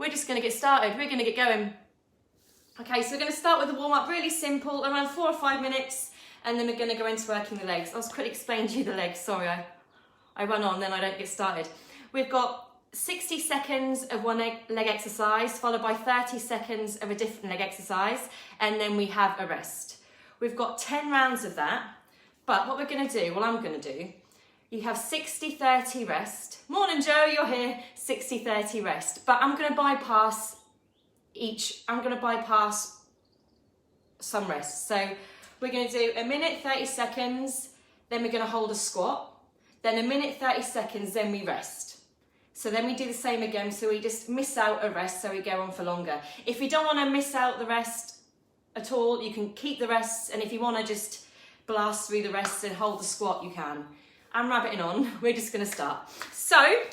we're just going to get started. We're going to get going. Okay, so we're going to start with a warm-up, really simple, around 4 or 5 minutes, and then we're going to go into working the legs. I'll just quickly explain to you the legs. Sorry, I run on, then I don't get started. We've got 60 seconds of one leg exercise, followed by 30 seconds of a different leg exercise, and then we have a rest. We've got 10 rounds of that, but what we're going to do, I'm going to do, you have 60-30 rest. Morning, Joe, you're here. 60-30 rest. But I'm going to bypass some rest. So we're going to do a minute, 30 seconds, then we're going to hold a squat, then a minute, 30 seconds, then we rest. So then we do the same again, so we just miss out a rest, so we go on for longer. If you don't want to miss out the rest at all, you can keep the rests, and if you want to just blast through the rests and hold the squat, you can. I'm rabbiting on, we're just going to start. So,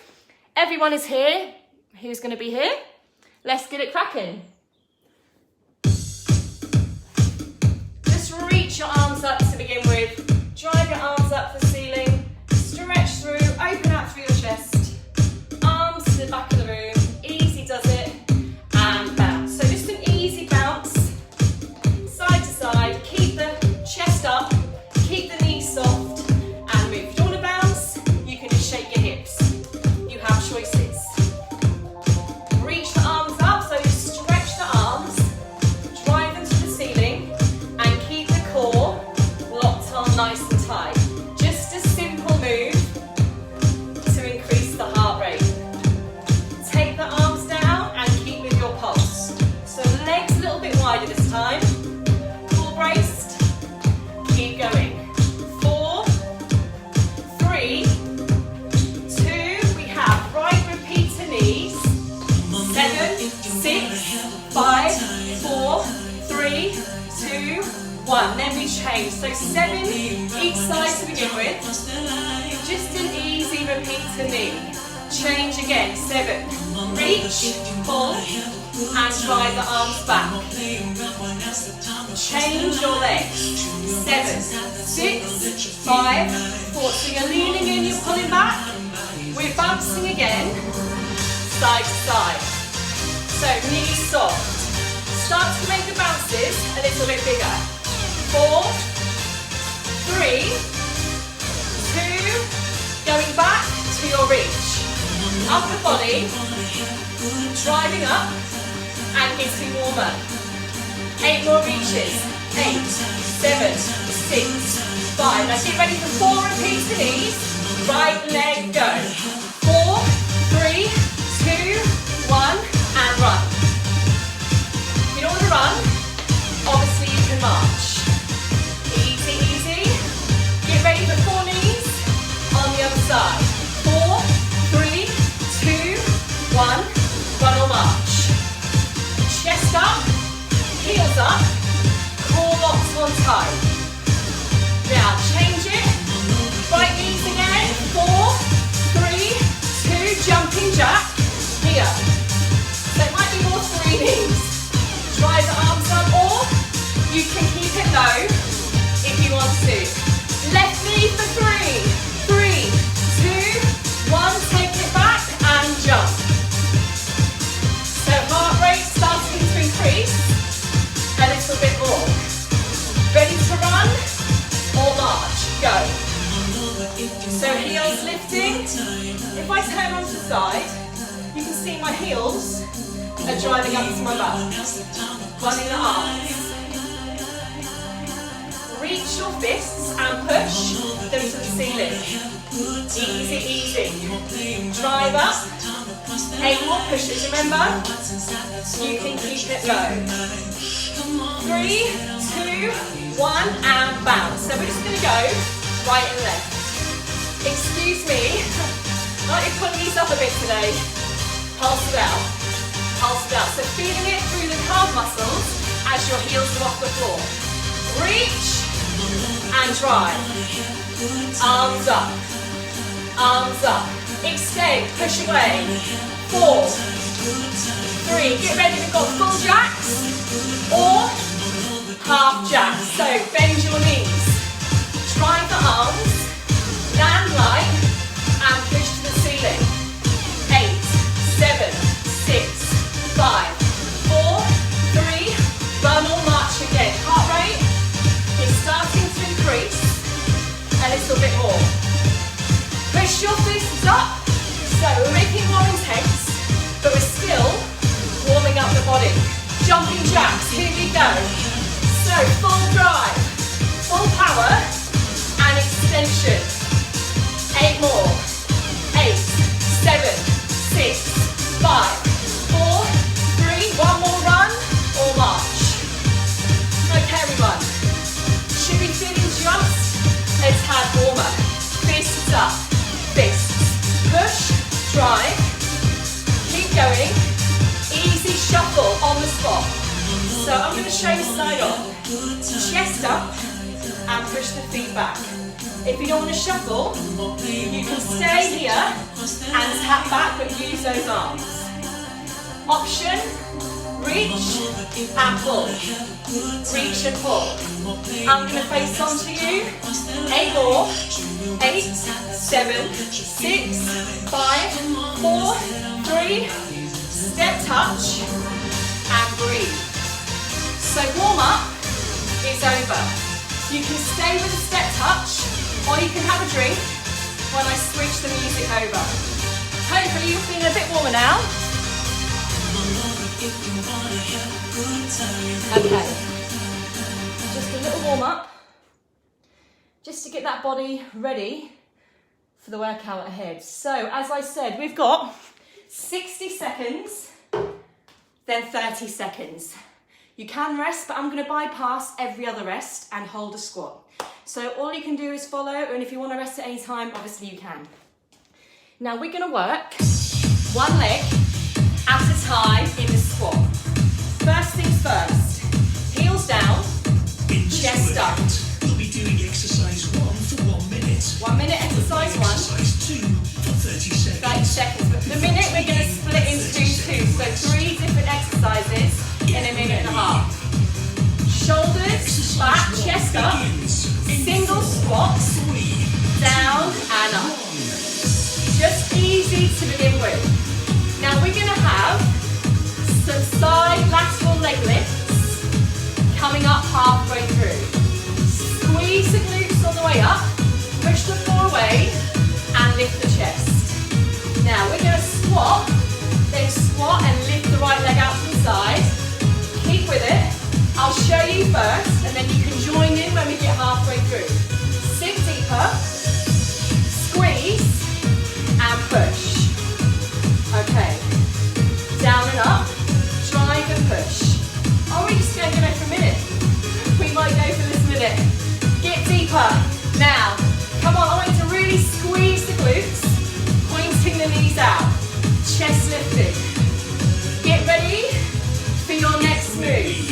everyone is here. Who's going to be here? Let's get it cracking. Just reach your arms up to begin with. Drive your arms up to the ceiling. Stretch through, open out through your chest. Arms to the back of the room. Easy does it. And bounce. So just an easy bounce. Side to side. Keep the chest up. Keep the knees soft. And move. If you want to bounce, you can just shake your hips. You have choices. Reach the arms up, so you stretch the arms, drive them to the ceiling, and keep the core locked on nice and tight. Just a simple move to increase the heart rate. Take the arms down and keep with your pulse. So legs a little bit wider this time. Full braced. Keep going. 4, 3, 2, we have right repeater knees. 7, 6, 5, 4, 3, 2, 1. Then we change. So 7 each side to begin with. Just an easy repeater knee. Change again. 7. Reach, pull, and drive the arms back. Change your legs. 7, 6, 5, 4. So you're leaning in, you're pulling back. We're bouncing again. Side to side. So knees soft. Start to make the bounces a little bit bigger. 4, 3, 2, going back to your reach. Upper body, driving up and getting warmer. 8 more reaches. 8, 7, 6, 5. Now get ready for 4 repeater knees. Right leg go. 4, 3, 2, 1, and run. If you don't want to run, obviously you can march. Easy, easy. Get ready for 4 knees on the other side. 4, 3, 2, 1, run or march. Chest up, heels up, core locked on tight. Now change it. Right knees again. 4, 3, 2, jumping jack. Here. So it might be more 3 knees. Drive the arms up, or you can keep it low if you want to. Left knee for 3, 3, 2, 1. Take it back and jump. So heart rate starting to increase a little bit more. Ready to run or march? Go. So heels lifting. If I turn onto the side, you can see my heels are driving up to my butt. Running the arms. Reach your fists and push them to the ceiling. Easy, easy. Drive up. 8 more pushes, remember? You can keep it low. 3, 2, 1, and bounce. So we're just going to go right and left. Excuse me. Might be pulling these up a bit today. Pulse it out. Pulse it out. So feeling it through the calf muscles as your heels are off the floor. Reach and drive. Arms up. Arms up. Extend. Push away. 4, 3. Get ready. We've got full jacks or half jacks. So bend your knees. Drive the arms. Land light and push to the ceiling. 8, 7, 6, 5, 4, 3, one more run or march. Okay everyone, should be feeling just a tad warmer. Fists up, fists, push, drive, keep going, easy shuffle on the spot. So I'm going to show you side on, chest up and push the feet back. If you don't want to shuffle, you can stay here and tap back but use those arms. Option, reach and pull, reach and pull. I'm going to face on to you, 8 more, 8, 7, 6, 5, 4, 3, step touch and breathe. So warm up is over. You can stay with a step touch or you can have a drink when I switch the music over. Hopefully you're feeling a bit warmer now. Okay, just a little warm up, just to get that body ready for the workout ahead. So as I said, we've got 60 seconds, then 30 seconds. You can rest, but I'm going to bypass every other rest and hold a squat. So all you can do is follow, and if you want to rest at any time, obviously you can. Now we're going to work one leg at a time in the squat. First things first, heels down, chest up. We'll be doing exercise 1 for 1 minute. 1 minute exercise 1. Exercise 2 for 30 seconds. 30 seconds. But the minute we're going to split into 2. So 3 different exercises in a minute and a half. Shoulders, back, chest up. Single squats, down and up. Just easy to begin with. Now we're going to have some side lateral leg lifts coming up halfway through. Squeeze the glutes on the way up, push the floor away and lift the chest. Now we're going to squat, then squat and lift the right leg out to the side. Keep with it. I'll show you first and then you can join in when we get halfway through. Sink deeper, squeeze and push. Okay, down and up, drive and push. Oh, we're just going to go for a minute. We might go for this minute. Get deeper. Now, come on, I want you to really squeeze the glutes, pointing the knees out, chest lifted. Get ready for your next move.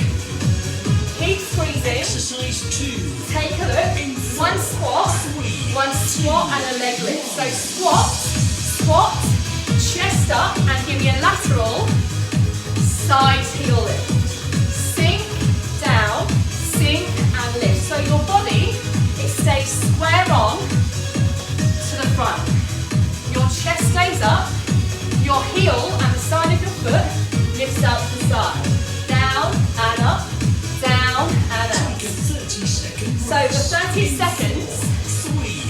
Keep squeezing. Exercise 2. Take a look. One squat and a leg lift. So squat, squat, chest up and give me a lateral side heel lift. Sink, down, sink and lift. So your body, it stays square on to the front. Your chest stays up, your heel and the side of your foot lifts out to the side. Down and up, down and up. So for 30 seconds,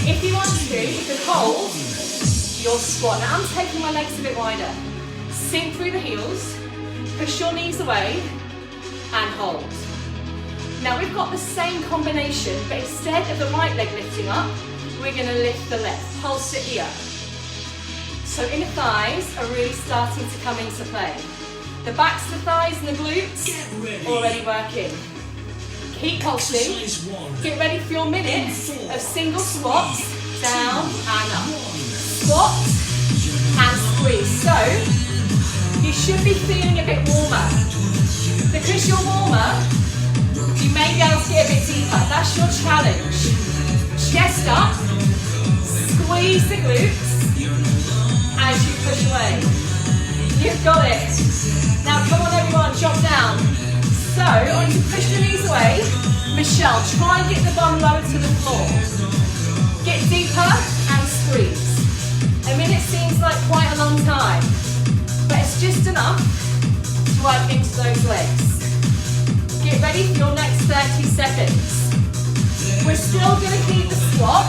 if you want to, you can hold your squat. Now I'm taking my legs a bit wider. Sink through the heels, push your knees away and hold. Now we've got the same combination, but instead of the right leg lifting up, we're going to lift the left. Pulse it here. So inner thighs are really starting to come into play. The backs of the thighs and the glutes already working. Keep pulsing. Get ready for your minute of single squats, down and up. Squat and squeeze. So you should be feeling a bit warmer. Because you're warmer, you may be able to get a bit deeper. That's your challenge. Chest up, squeeze the glutes as you push away. You've got it. Now come on everyone, drop down. So, I want you to push the knees away. Michelle, try and get the bum lower to the floor. Get deeper and squeeze. A minute seems like quite a long time, but it's just enough to work into those legs. Get ready for your next 30 seconds. We're still going to keep the squat,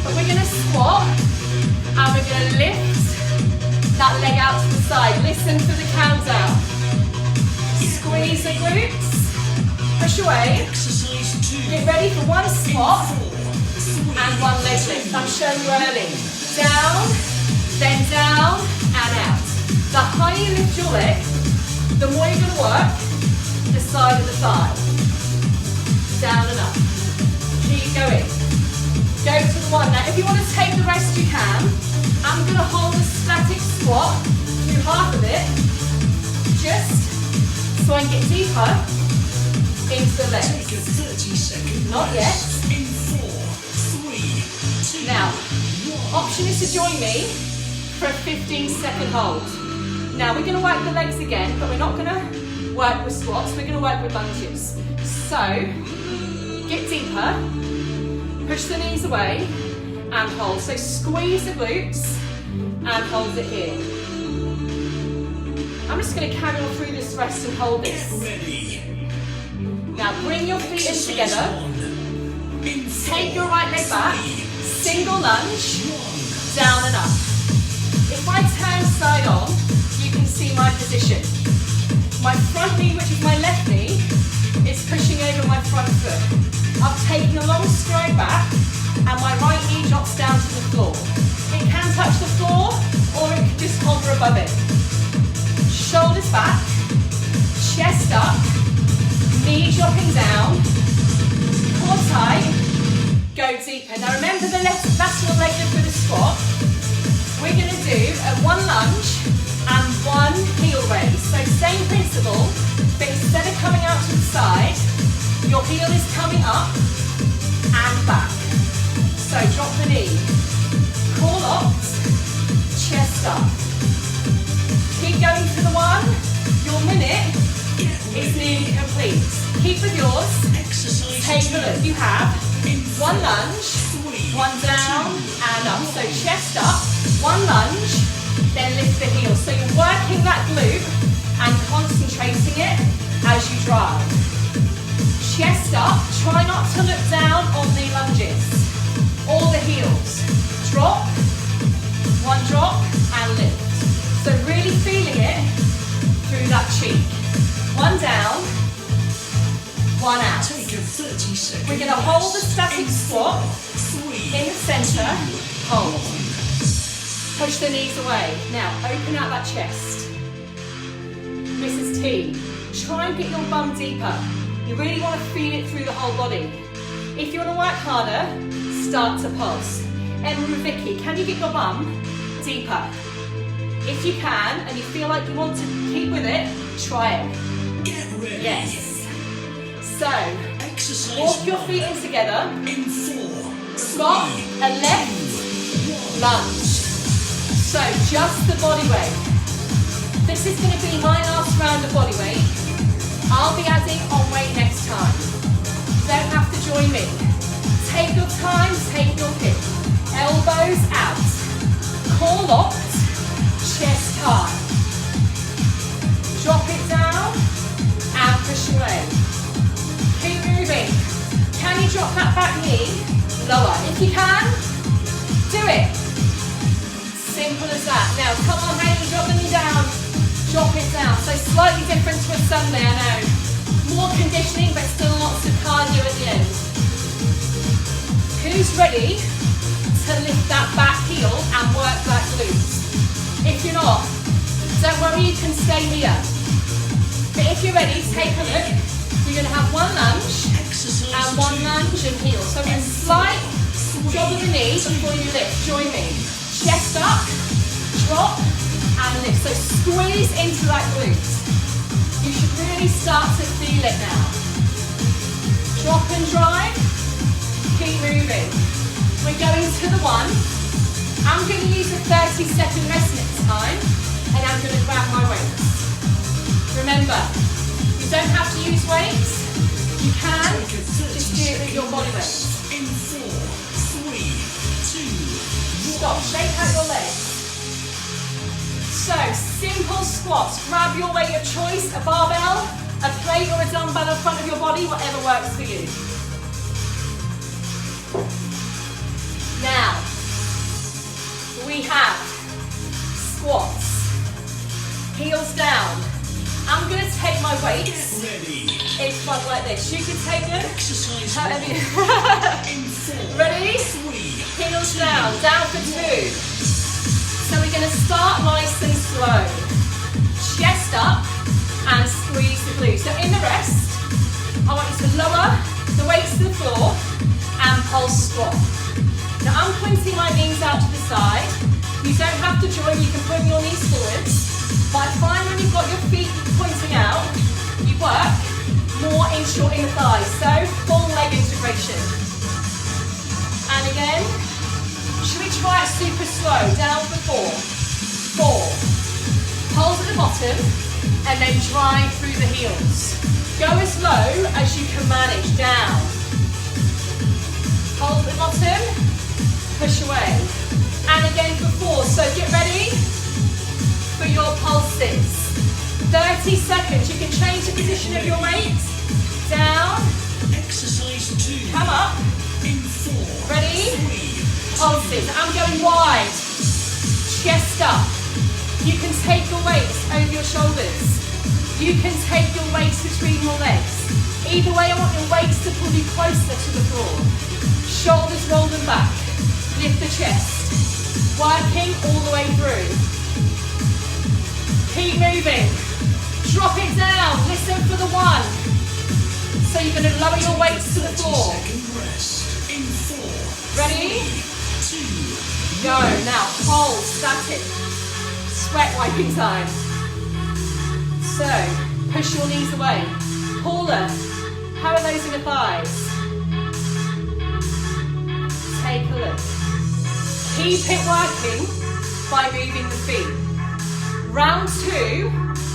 but we're going to squat and we're going to lift that leg out to the side. Listen for the countdown. Squeeze the glutes, push away. Get ready for one squat and one leg lift. I'm showing you early. Down, then down and out. The higher you lift your leg, the more you're going to work the side of the thigh. Down and up. Keep going. Go to the one. Now, if you want to take the rest, you can. I'm going to hold a static squat, do half of it, just so I can get deeper into the legs. Take a 30-second Not yet. In 4, 3, 2, Now, 1. option is to join me for a 15-second hold. Now, we're going to work the legs again, but we're not going to work with squats, we're going to work with lunges. So, get deeper, push the knees away, and hold. So squeeze the glutes, and hold it here. I'm just going to carry on through this rest and hold Get this. ready. Now, bring your feet in Exercise together, 1. In 4, take your right leg back, 3, single lunge, 1. down and up. If I turn side on, you can see my position. My front knee, which is my left knee, is pushing over my front foot. I've taken a long stride back, and my right knee drops down to the floor. It can touch the floor, or it can just hover above it. Shoulders back, chest up, knee dropping down, core tight, go deeper. Now remember the lateral leg lift with a squat. We're going to do a one lunge and one heel raise. So same principle, but instead of coming out to the side, your heel is coming up and back. So drop the knee, core locked, chest up. Keep going for the one. Your minute is nearly complete. Keep with yours. Exercise Take a look. You have in one lunge, one down and up. So chest up, one lunge, then lift the heels. So you're working that glute and concentrating it as you drive. Chest up, try not to look down on the lunges or the heels. Drop, one drop and lift. So really feeling it through that cheek. One down, one out. Take a 30-second We're going to hold the static squat in the center, hold. Push the knees away. Now open out that chest. Mrs. T, try and get your bum deeper. You really want to feel it through the whole body. If you want to work harder, start to pulse. Emma and Vicky, can you get your bum deeper? If you can, and you feel like you want to keep with it, try it. Get ready. Yes. So, Exercise walk your feet in together. in 4, Spot a left lunge. So, just the body weight. This is going to be my last round of body weight. I'll be adding on weight next time. You don't have to join me. Take your time, take your pick. Elbows out. Core locked. Chest high. Drop it down and push away. Keep moving. Can you drop that back knee lower? If you can, do it. Simple as that. Now, come on, Haley, drop the knee down. Drop it down. So slightly different to a Sunday, I know. More conditioning, but still lots of cardio at the end. Who's ready to lift that back heel and work that glute? If you're not, don't worry, you can stay here. But if you're ready, take a look. You're going to have one lunge and one lunge and heel. So a slight jog of the knee before you lift. Join me. Chest up, drop and lift. So squeeze into that glute. You should really start to feel it now. Drop and drive. Keep moving. We're going to the one. I'm going to use a 30-second rest next time, and I'm going to grab my weights. Remember, you don't have to use weights. You can just do it with your body weight. in 4, 3, 2, 1. Stop, shake out your legs. So, simple squats. Grab your weight of choice, a barbell, a plate or a dumbbell in front of your body, whatever works for you. Now, we have squats, heels down. I'm going to take my weights Ready. in front like this. You can take them. Exercise however you- in 4, Ready? 3, Heels down, down for 2. So we're going to start nice and slow. up and squeeze the glutes. So in the rest, I want you to lower the weights to the floor and pulse squat. Now I'm pointing my knees out to the side. You don't have to join, you can bring your knees forwards. But I find when you've got your feet pointing out, you work more in your inner thighs. So full leg integration. And again, should we try it super slow? Down for 4. 4. Pulse at the bottom and then drive through the heels. Go as low as you can manage. Down. Hold at the bottom, push away. And again for 4. So get ready for your pulses. 30 seconds. You can change the position of your weight. Down. Exercise 2. Come up. In 4. Ready? 3. Pulses. I'm going wide. Chest up. You can take your weights over your shoulders. You can take your weights between your legs. Either way, I want your weights to pull you closer to the floor. Shoulders roll them back. Lift the chest. Working all the way through. Keep moving. Drop it down. Listen for the 1. So you're going to lower your weights to the floor. Rest. In 4. Ready? 3. 2. Go. Now hold. Static. Sweat wiping time. So, push your knees away. Paula, how are those inner thighs? Take a look. Keep it working by moving the feet. Round 2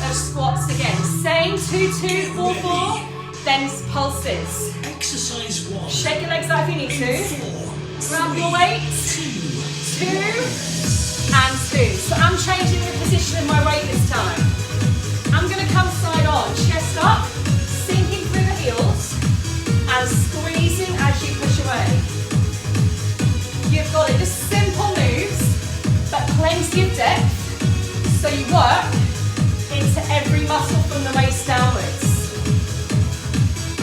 of squats again. Same 2, 2, 4, 4. Then pulses. Exercise 1. Shake your legs out if you need to. 4. Grab your weight. 2 and 2. So I'm changing the position of my weight this time. I'm going to come side on, chest up, sinking through the heels, and squeezing as you push away. You've got it, just simple moves, but plenty of depth, so you work into every muscle from the waist downwards.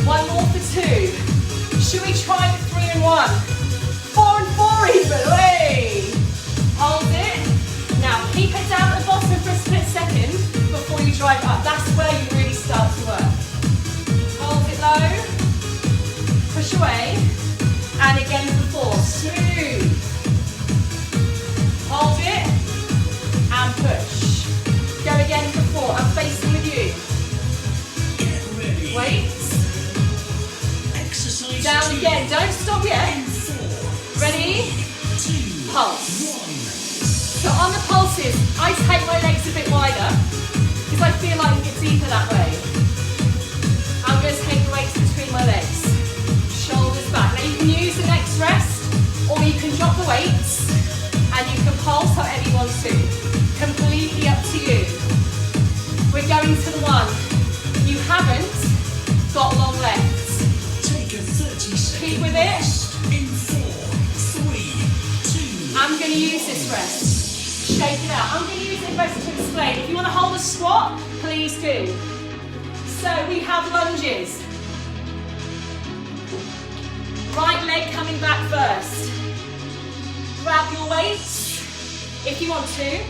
1 more for 2. Should we try the 3 and 1? 4 and 4 even, hey! Hold it. Now keep it down at the bottom for a split second before you drive up. That's where you really start to work. Hold it low. Push away. And again for 4. Smooth. Hold it. And push. Go again for 4. I'm facing with you. Get ready. Weights. Exercise Down 2. again. Don't stop yet. In 4. Ready? 2. Pulse. 1. So on the pulses, I take my legs a bit wider because I feel like it's deeper that way. I'm going to take the weights between my legs. Shoulders back. Now you can use the next rest or you can drop the weights and you can pulse however you want to. Completely up to you. We're going to the 1. You haven't got long legs. Take a 30-second Keep with it. rest. In 4. 3. 2. I'm going to use this rest. Shake it out. I'm going to use this rest to explain. If you want to hold a squat, please do. So we have lunges. Right leg coming back first. Grab your weights if you want to,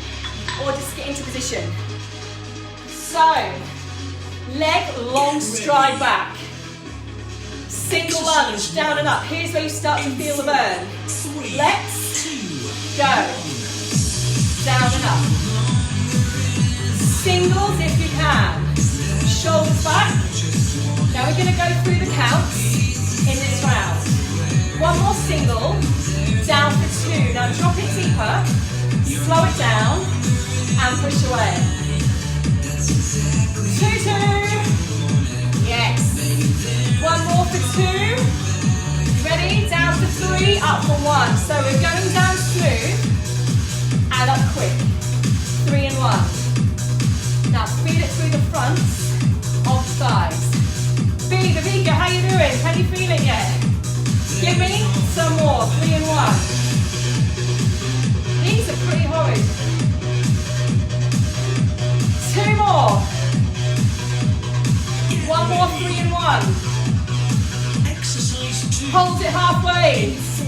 or just get into position. So, leg long stride back. Single lunge, down and up. Here's where you start to feel the burn. 3. Let's 2. go. Down and up. Singles if you can. Shoulders back. Now we're going to go through the counts in this round. 1 more single. Down for 2. Now drop it deeper. Slow it down. And push away. 2, 2. Yes. 1 more for 2. Ready? Down for 3. Up for 1. So we're going down smooth. And up quick. 3 and 1. Now feel it through the fronts of thighs. Vika, how you doing? Can you feel it yet? Give me some more. 3 and 1. These are pretty horrid. 2 more. 1 more. 3 and 1. Exercise 2. Hold it halfway. 4.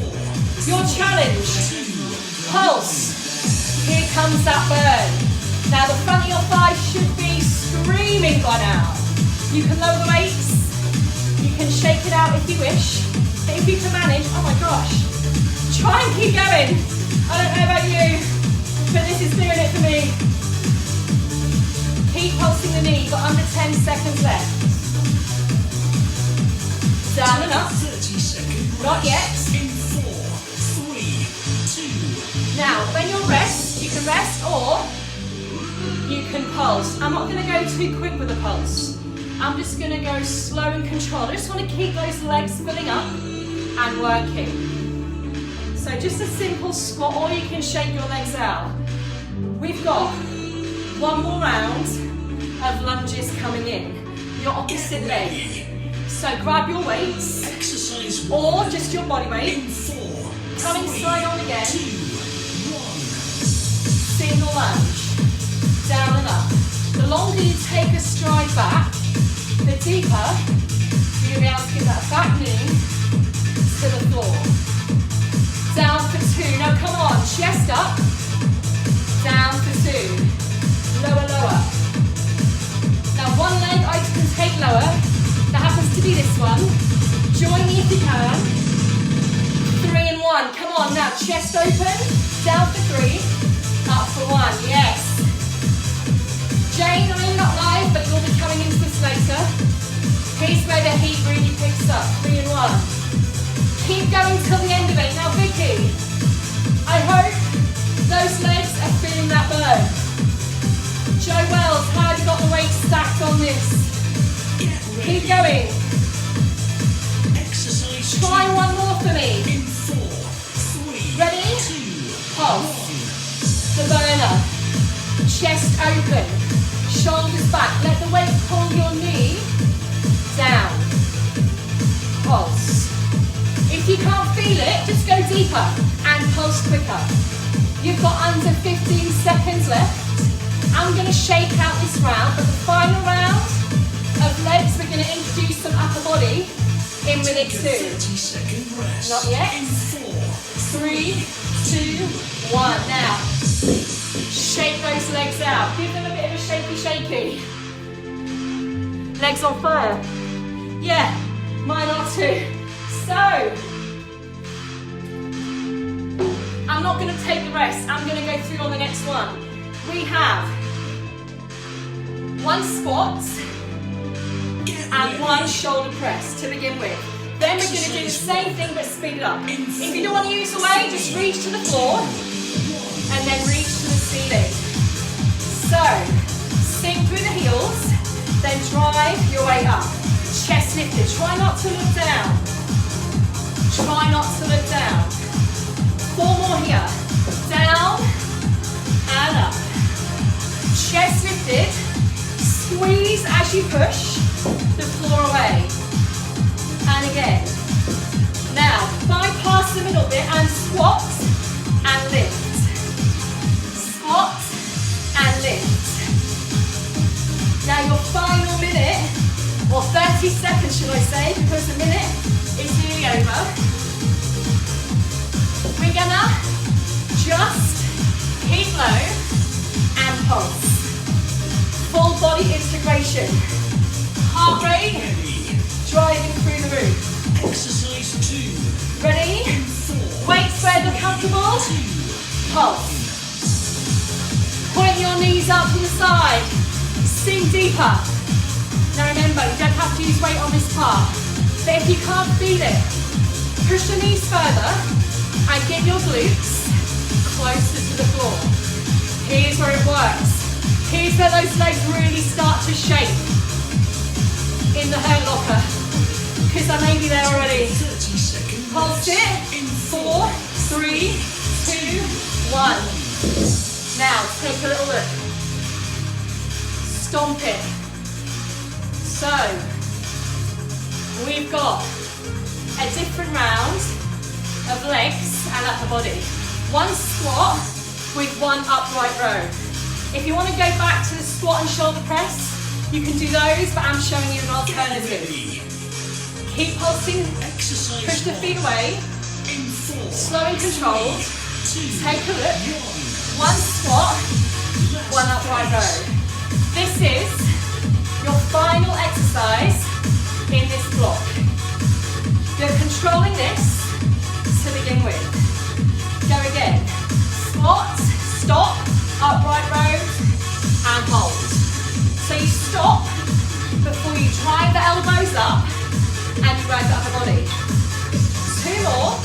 Your challenge. 2. Pulse. Here comes that burn. Now the front of your thighs should be straight. big one out. You can lower the weights. You can shake it out if you wish. But if you can manage, oh my gosh, try and keep going. I don't know about you, but this is doing it for me. Keep pulsing the knee, got under 10 seconds left. Down and up. 30 seconds. Not yet. In 4, 3, 2. Now, when you're rest, you can rest or you can pulse. I'm not going to go too quick with the pulse. I'm just going to go slow and controlled. I just want to keep those legs filling up and working. So just a simple squat, or you can shake your legs out. We've got one more round of lunges coming in. Your opposite leg. So grab your weights, Exercise or just your body weight. in 4, Coming 3, straight on again. 2, 1. Single lunge. Down and up. The longer you take a stride back, the deeper you're going to be able to get that back knee to the floor. Down for 2. Now come on, chest up. Down for 2. Lower, lower. Now one leg I can take lower. That happens to be this one. Join me if you can. 3 and 1. Come on now, chest open. Down for 3. Up for 1. Yes. Jane, I know you're not live, but you'll be coming into this later. Here's where the heat really picks up. 3 and 1. Keep going till the end of it. Now, Vicky, I hope those legs are feeling that burn. Joe Wells, how have you got the weight stacked on this? Keep going. Exercise. Try one more for me. In 4, 3, Ready? 2, Pulse. The burner. Chest open. Shoulders back. Let the weight pull your knee down. Pulse. If you can't feel it, just go deeper and pulse quicker. You've got under 15 seconds left. I'm going to shake out this round, but the final round of legs, we're going to introduce some upper body in minute 2. 30-second rest. Not yet. In 4, 3, 2, 1. Now, shake those legs out. Give them a bit of a shaky. Legs on fire. Yeah, mine are too. So, I'm not going to take the rest. I'm going to go through on the next one. We have 1 squat and 1 shoulder press to begin with. Then we're going to do the same thing but speed it up. If you don't want to use the weight, just reach to the floor and then reach to the ceiling. So, sink through the heels, then drive your way up. Chest lifted. Try not to look down. Try not to look down. 4 more here. Down and up. Chest lifted. Squeeze as you push the floor away. And again. Now, bypass the middle bit and squat and lift. Squat and lift. Now your final minute, or 30 seconds should I say, because the minute is nearly over. We're gonna just keep low and pulse. Full body integration. Heart rate driving through the roof. Exercise 2. Ready? In 4, Weights where they're comfortable. 2, Pulse. Point your knees out to the side. Sink deeper. Now remember, you don't have to use weight on this part. But if you can't feel it, push the knees further and get your glutes closer to the floor. Here's where it works. Here's where those legs really start to shake in the hurt locker. Because I may be there already. 30-second Pulse it. In 4, 3, 2, 1. Now, take a little look. Stomp it. So, we've got a different round of legs and upper body. 1 squat with 1 upright row. If you want to go back to the squat and shoulder press, you can do those, but I'm showing you an alternative. Keep pulsing, Exercise push the feet away, in 4, slow and controlled. 2, Take a look. 1 squat, 1 upright row. This is your upright row, and hold. So you stop before you drive the elbows up and you raise the upper body. 2 more,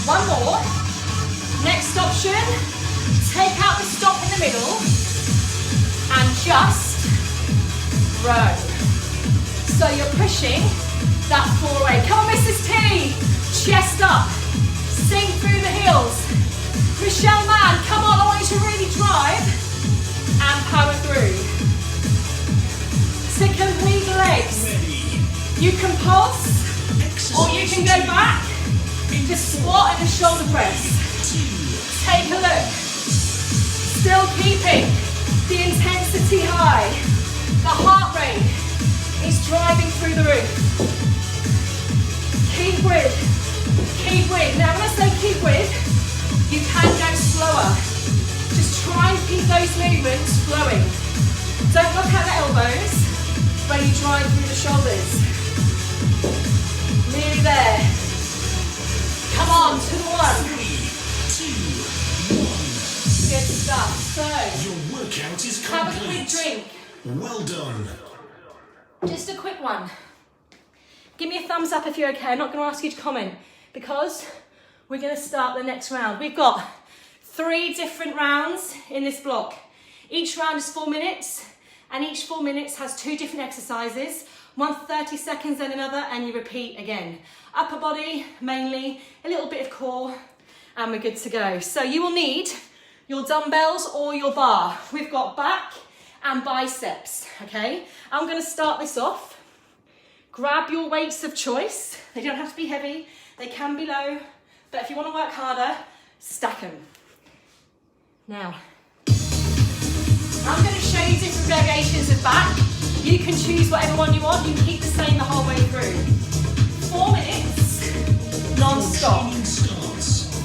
1 more. Next option, take out the stop in the middle and just row. So you're pushing that floor away. Come on, Mrs. T, chest up, sink through the heels. Michelle Mann, come on, I want you to really drive and power through. To complete the legs, you can pulse or you can go back to squat and a shoulder press. Take a look. Still keeping the intensity high. The heart rate is driving through the roof. Keep with. Keep with. Now when I say keep with, you can go slower. Just try and keep those movements flowing. Don't look at the elbows when you drive through the shoulders. Nearly there. Come on, to the 1. 3, 2, 1. Good stuff. So, Your workout is have a quick complete. drink. Well done. Just a quick one. Give me a thumbs up if you're okay. I'm not going to ask you to comment because we're going to start the next round. We've got 3 different rounds in this block. Each round is 4 minutes and each 4 minutes has 2 different exercises. One for 30 seconds and another, and you repeat again. Upper body mainly, a little bit of core, and we're good to go. So you will need your dumbbells or your bar. We've got back and biceps, okay? I'm gonna start this off. Grab your weights of choice. They don't have to be heavy, they can be low, but if you wanna work harder, stack them. Now, I'm gonna show you different variations of back. You can choose whatever one you want, you can keep the same the whole way through. 4 minutes, non-stop.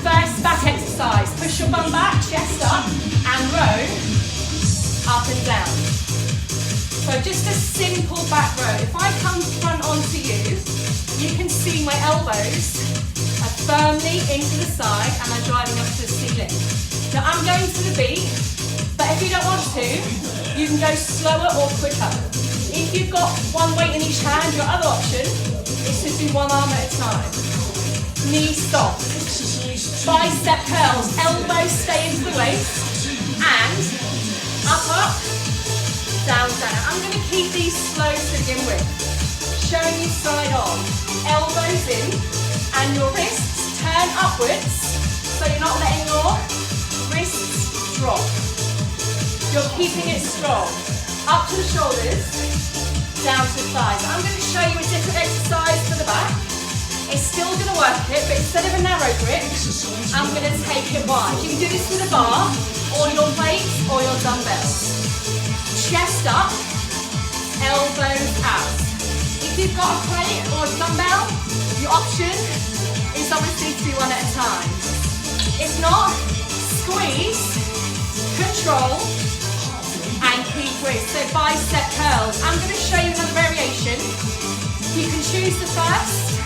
First back exercise, push your bum back, chest up, and row up and down. So just a simple back row. If I come front onto you, you can see my elbows are firmly into the side and I'm driving up to the ceiling. Now I'm going to the beat, but if you don't want to, you can go slower or quicker. If you've got one weight in each hand, your other option is to do one arm at a time. Knee stop. Bicep curls, elbows stay into the waist, and up, up, down, down. I'm going to keep these slow to begin with. Showing you side on. Elbows in, and your wrists turn upwards, so you're not letting your wrists drop. You're keeping it strong. Up to the shoulders, down to the thighs. I'm going to show you a different exercise for the back. It's still going to work it, but instead of a narrow grip, I'm going to take it wide. You can do this with a bar, or your weights, or your dumbbells. Chest up, elbows out. If you've got a plate or a dumbbell, your option is obviously to do one at a time. If not, squeeze, control, and keep with. So bicep curls. I'm going to show you another variation. You can choose the first,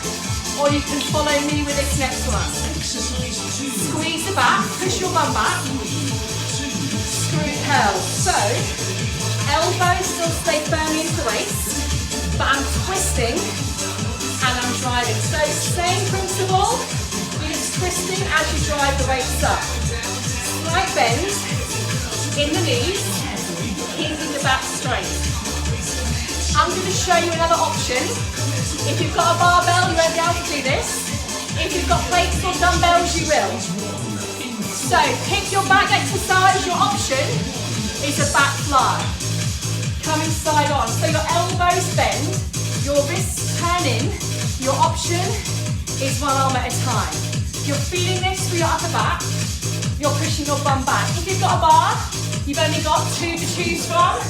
or you can follow me with this next one. Squeeze the back, push your bum back, screw curls. So, elbows still stay firmly into the waist, but I'm twisting and I'm driving. So, same principle, you're just twisting as you drive the weights up. Slight bend in the knees, keeping the back straight. I'm going to show you another option. If you've got a barbell, you won't be able to do this. If you've got plates or dumbbells, you will. So pick your back exercise. Your option is a back fly. Coming side on. So your elbows bend, your wrists turn in. Your option is one arm at a time. You're feeling this for your upper back. You're pushing your bum back. If you've got a bar, you've only got 2 to choose from,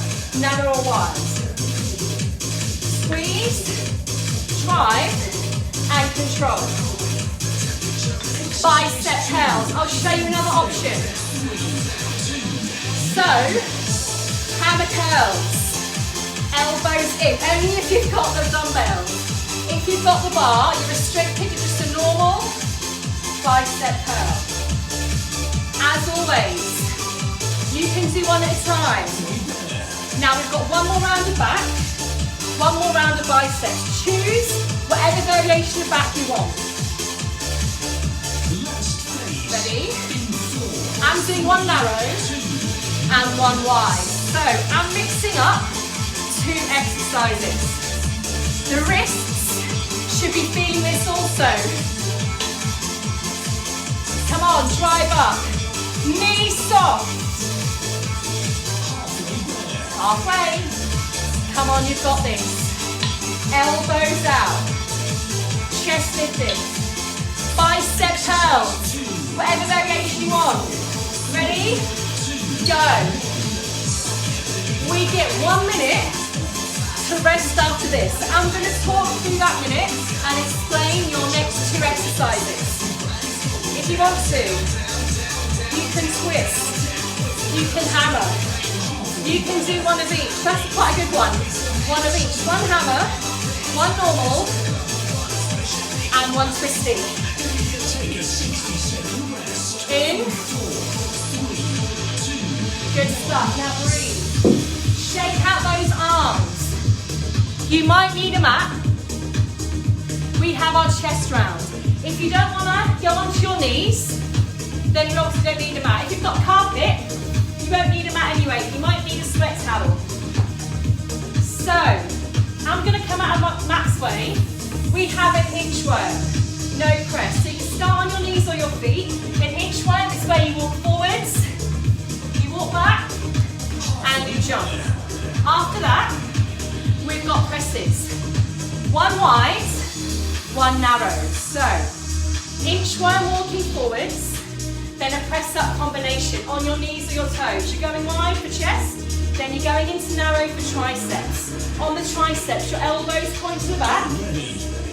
narrow or wide. Squeeze, drive, and control. Bicep curls. I'll show you another option. So, hammer curls. Elbows in, only if you've got the dumbbells. If you've got the bar, you're restricted to just a normal bicep curl. As always, You can do one at a time. Now we've got one more round of back, one more round of biceps. Choose whatever variation of back you want. Ready? I'm doing one narrow and one wide. So I'm mixing up two exercises. The wrists should be feeling this also. Come on, drive up. Knees soft. Halfway. Come on, you've got this. Elbows out. Chest lifted. Bicep curls. Whatever variation you want. Ready? Go. We get 1 minute to rest after this. I'm going to talk through that minute and explain your next two exercises. If you want to, you can twist, you can hammer, you can do one of each. That's quite a good one. One of each. One hammer, one normal, and one twisty. In. Good stuff. Now breathe. Shake out those arms. You might need a mat. We have our chest round. If you don't want to go onto your knees, then you obviously don't need a mat. If you've got carpet, you won't need a mat anyway. You might need a sweat towel. So, I'm going to come out of Matt's way. We have an inchworm, no press. So you start on your knees or your feet. An inchworm is where you walk forwards, you walk back, and you jump. After that, we've got presses. One wide, one narrow. So, inchworm walking forwards, then a press up combination on your knees or your toes. You're going wide for chest, then you're going into narrow for triceps. On the triceps, your elbows point to the back,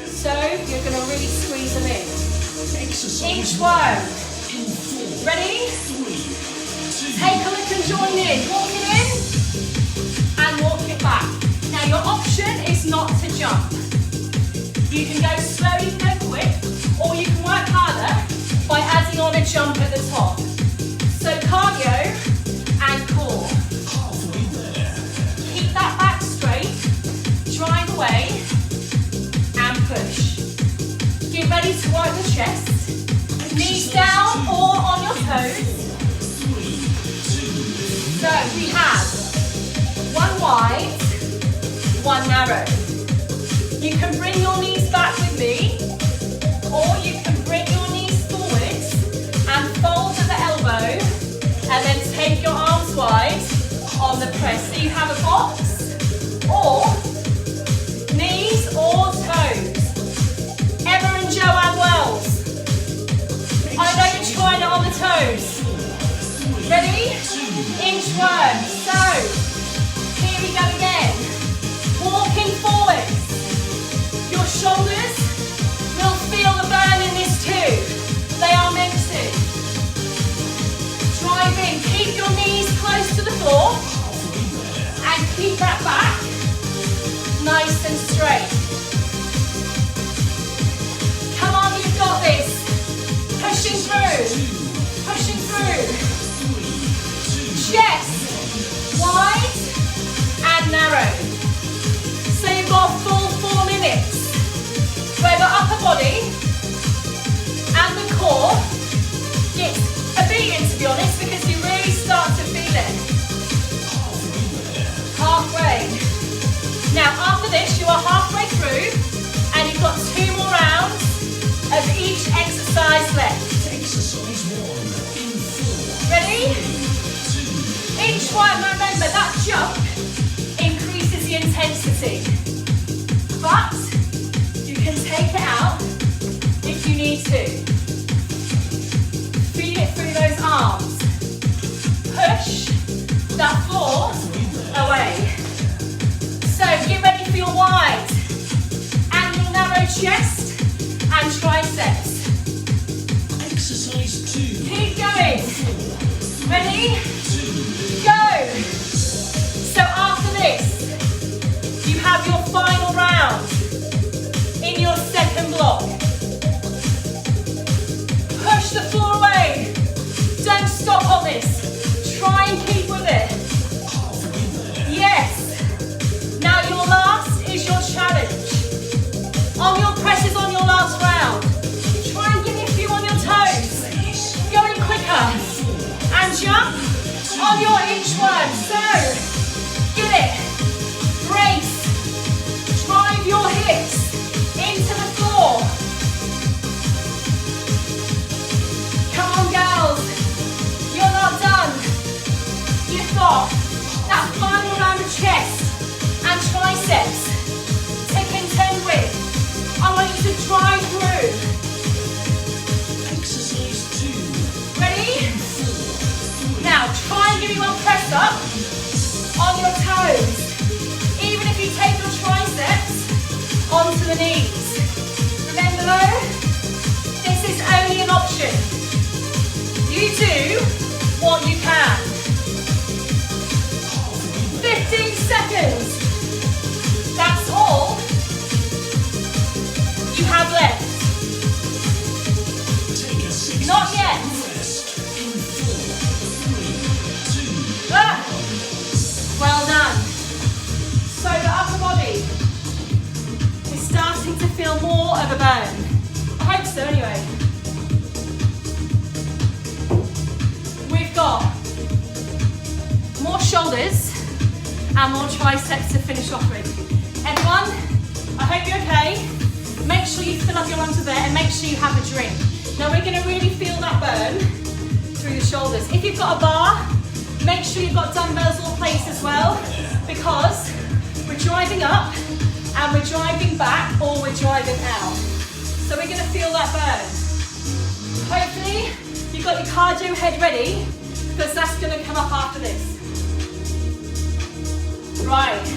so you're going to really squeeze them in. Inchworm. Ready? Take a look and join in. Walk it in and walk it back. Now your option is not to jump. You can go slow, you can go quick, or you can work harder by adding on a jump at the top. So cardio and core. Keep that back straight, drive away, and push. Get ready to work the chest. Knees down or on your toes. So we have one wide, one narrow. You can bring your knees back with me, or you can bring your knees forwards and fold at the elbow, and then take your arms wide on the press. So you have a box, or knees or toes. Emma and Joanne Wells. I know you're trying it on the toes. Ready? Inchworm. So, here we go again. Walking forwards. Your shoulders will feel the burn in this too. They are meant to. Drive in. Keep your knees close to the floor. And keep that back nice and straight. Come on, you've got this. Pushing through. Pushing through. Chest, wide and narrow. So you've got a full 4 minutes where the upper body and the core gets a beating, to be honest, because you really start to feel it. Halfway. Now after this you are halfway through and you've got 2 more rounds of each exercise left. Ready? Inchworm, remember that jump increases the intensity, but you can take it out if you need to. Feel it through those arms. Push that floor away. So get ready for your wide and your narrow chest and triceps. Exercise 2. Keep going. Ready? Go! So after this, you have your final round in your second block. Push the floor away. Don't stop on this. Try and keep with it. Yes. Now your last is your challenge. On your presses on your last round. Try and give me a few on your toes. Going quicker. And jump on your inchworm. So, get it. Brace. Drive your hips into the floor. Come on, girls. You're not done. You've got that final round of chest and triceps. To contend with. I want you to drive through. Exercise 2. Ready? Now, try and give me one press up on your toes. Even if you take your triceps onto the knees. Remember though, this is only an option. You do what you can. 15 seconds. That's all you have left. Take a 6 Not yet. rest in 4, 3, 2. Ah. Well done. So the upper body is starting to feel more of a burn. I hope so anyway. We've got more shoulders and more triceps to finish off with. Everyone, I hope you're okay. Make sure you fill up your lungs with air and make sure you have a drink. Now we're going to really feel that burn through the shoulders. If you've got a bar, make sure you've got dumbbells or plates as well, because we're driving up and we're driving back or we're driving out. So we're going to feel that burn. Hopefully you've got your cardio head ready, because that's going to come up after this. Right.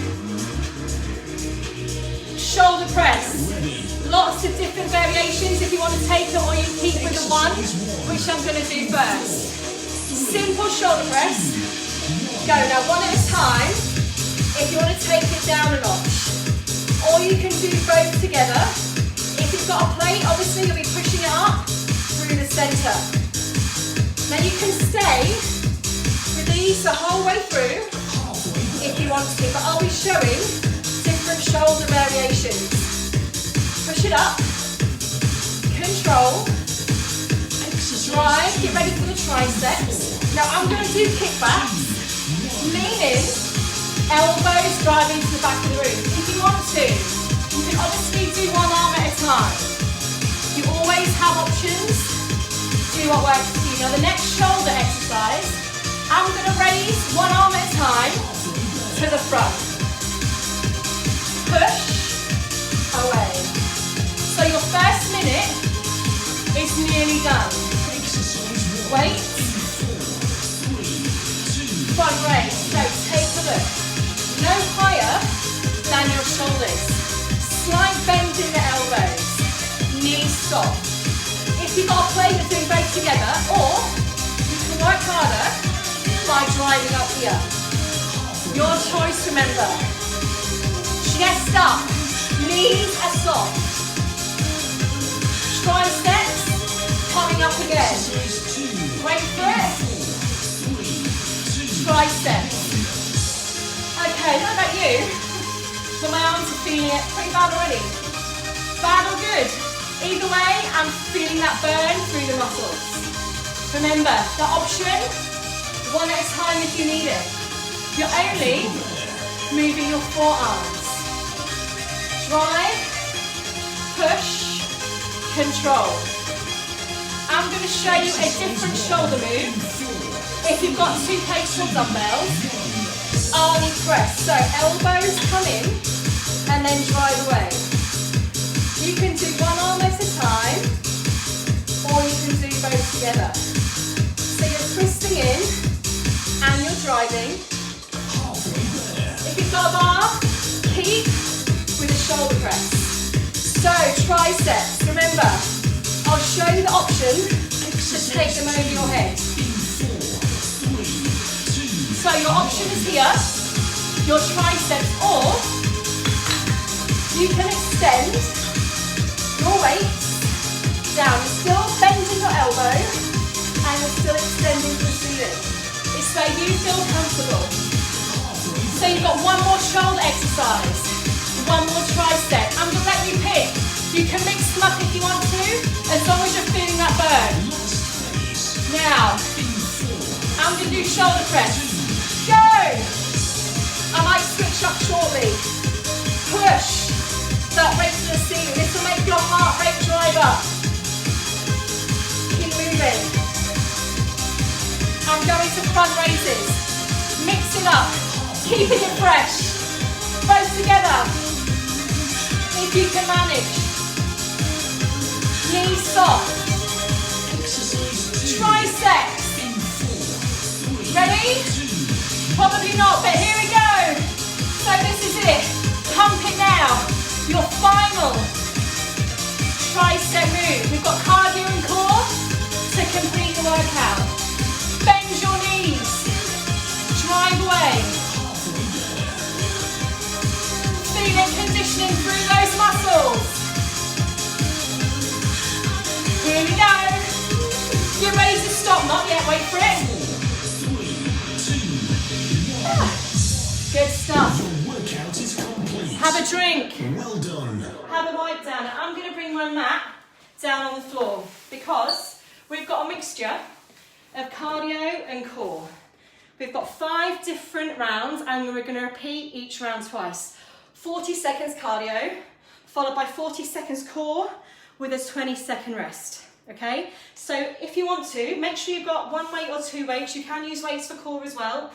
Shoulder press. Lots of different variations if you want to take it, or you keep with the one, which I'm going to do first. Simple shoulder press. Go now one at a time if you want to take it down a notch. Or you can do both together. If you've got a plate, obviously you'll be pushing it up through the centre. Now you can stay with these the whole way through if you want to, but I'll be showing different shoulder variations. Push it up, control, drive, get ready for the triceps. Now I'm going to do kickbacks, meaning elbows driving to the back of the room. If you want to, you can obviously do one arm at a time. You always have options, do what works for you. Now the next shoulder exercise, I'm going to raise one arm at a time to the front. Push, away. So your first minute is nearly done. Wait. Front raise. So take a look. No higher than your shoulders. Slight bend in the elbows. Knees stop. If you've got a plate of doing both together, or you can work harder by driving up here. Your choice, remember. Chest up. Knees are soft. Triceps coming up again. Wait for it. Triceps. Okay, I don't know about you, but my arms are feeling it pretty bad already. Bad or good? Either way, I'm feeling that burn through the muscles. Remember, the option, one at a time if you need it. You're only moving your forearms. Drive, push, control. I'm going to show you a different shoulder move. If you've got 2 plates or dumbbells, arm press. So elbows come in and then drive away. You can do one arm at a time, or you can do both together. So you're twisting in and you're driving. If you've got a bar, keep with a shoulder press. So triceps, remember, I'll show you the option to take them over your head. So your option is here, your triceps, or you can extend your weight down. You're still bending your elbow and you're still extending to the ceiling. It's where you feel comfortable. So you've got one more shoulder exercise, one more tricep. I'm going to let you pick. You can mix them up if you want to, as long as you're feeling that burn. Now, I'm going to do shoulder press. Go! I might switch up shortly. Push that weight to the ceiling. This will make your heart rate drive up. Keep moving. I'm going to front raises. Mix it up. Keeping it fresh. Both together. If you can manage. Knees soft. Triceps. Ready? Probably not, but here we go. So this is it. Pump it now. Your final tricep move. We've got cardio and core to complete the workout. Bend your knees. Drive away. Feeling conditioning through those muscles. Here we go. You're ready to stop. Not yet. Wait for it. 4, 3, 2, 1. Good stuff. Your workout is complete. Have a drink. Well done. Have a wipe down. I'm going to bring my mat down on the floor because we've got a mixture of cardio and core. We've got 5 different rounds and we're going to repeat each round twice. 40 seconds cardio, followed by 40 seconds core with a 20-second rest. Okay, so if you want to, make sure you've got 1 weight or 2 weights. You can use weights for core as well.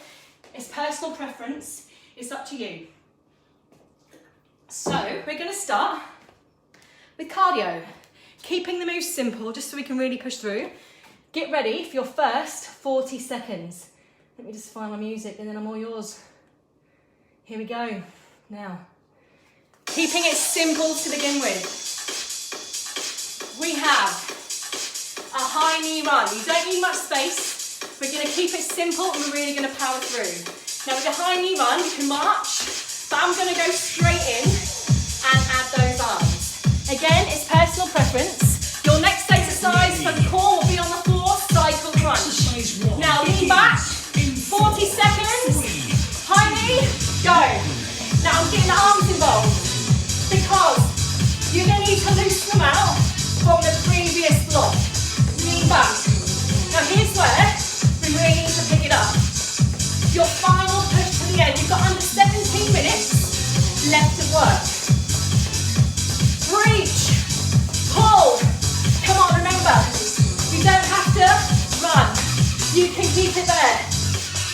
It's personal preference. It's up to you. So we're going to start with cardio. Keeping the moves simple, just so we can really push through. Get ready for your first 40 seconds. Let me just find my music and then I'm all yours. Here we go. Now, keeping it simple to begin with. We have a high knee run. You don't need much space. We're going to keep it simple and we're really going to power through. Now with a high knee run, you can march, but I'm going to go straight in and add those arms. Again, it's personal preference. Your next exercise for the core will be on the floor, cycle crunch. Now lean back, 40 seconds, high knee, go. Now I'm getting the arms involved because you're going to need to loosen them out from the previous block. Lean back. Now here's where we really need to pick it up. Your final push to the end. You've got under 17 minutes left of work. Reach, pull. Come on, remember, you don't have to run. You can keep it there.